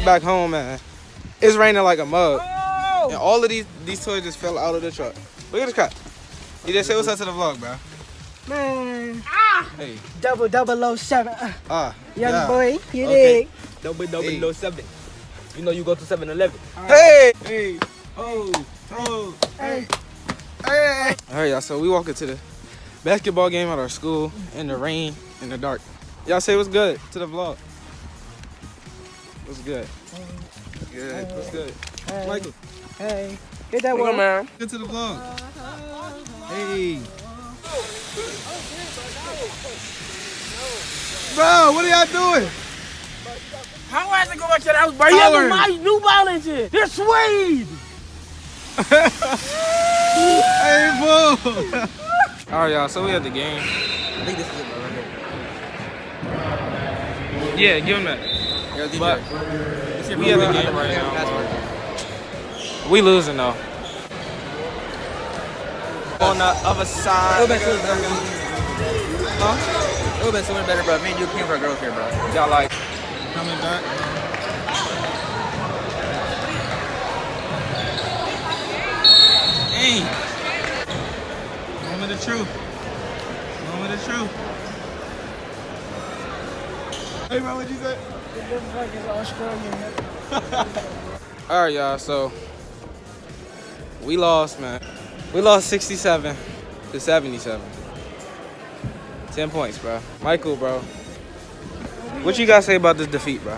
back home, man. It's raining like a mug. Oh! And all of these toys just fell out of the truck. Look at this crap. You just say what's up to the vlog, bro. Man. Hey. 0007. Young yeah. boy, you dig? Double 007. You know you go to 7-Eleven. Hey! Hey. Oh. Hey. Hey! Alright, y'all, so we walk into the basketball game at our school in the rain, in the dark. Y'all say what's good to the vlog. What's good? Good. What's good? Hey. Michael. Hey. Get that Come on, one. man. Good to the vlog. Hey. Bro, what are y'all doing? How was I go back to the house, bro? You have my New Balance here. They're suede. Hey, boo. Alright, y'all, so we at the game. I think this is it, bro, right here. Yeah, give him that. But we at the game right now, bro. We losing, though. On the other side. It would have been so much better, bro. Me and you came for girls here, bro. Y'all like coming back? Hey! Moment of truth. Moment of truth. Hey, bro, what'd you say? This fuck is Australian. Alright, y'all, so we lost, man. We lost 67 to 77. 10 points, bro. Michael, bro. What you guys say about this defeat, bro?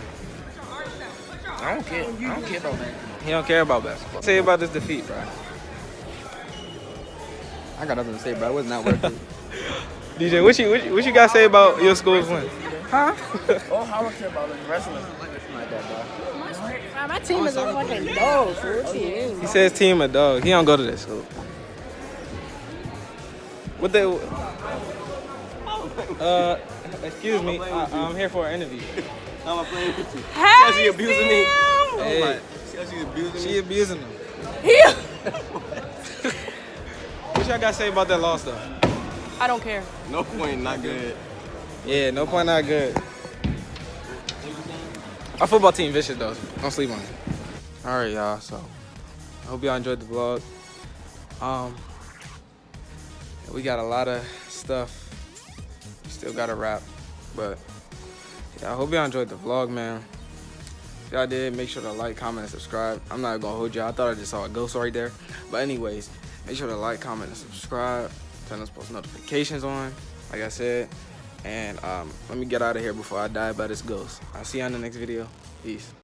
I don't care. I don't care about that. He don't care about basketball. Say about this defeat, bro. I got nothing to say, bro. It was not worth it. DJ, what you guys say about your school's win? Huh? Oh, how I care about wrestling. Like that, bro. My team is a fucking dog, fool. He says team a dog. He don't go to that school. What they? Excuse me. I'm here for an interview. I'm playing with you. Hey, She abusing me. Hey, She's abusing me. she abusing them. Here. What y'all got to say about that loss, though? I don't care. No point, not good. Yeah, no point, not good. Our football team vicious, though. Don't sleep on it. All right, y'all. So I hope y'all enjoyed the vlog. We got a lot of stuff. Still got to wrap, but yeah, I hope y'all enjoyed the vlog, man. If y'all did, make sure to like, comment, and subscribe. I'm not gonna hold y'all. I thought I just saw a ghost right there. But anyways, make sure to like, comment, and subscribe. Turn those post notifications on, like I said. And let me get out of here before I die by this ghost. I'll see you on the next video. Peace.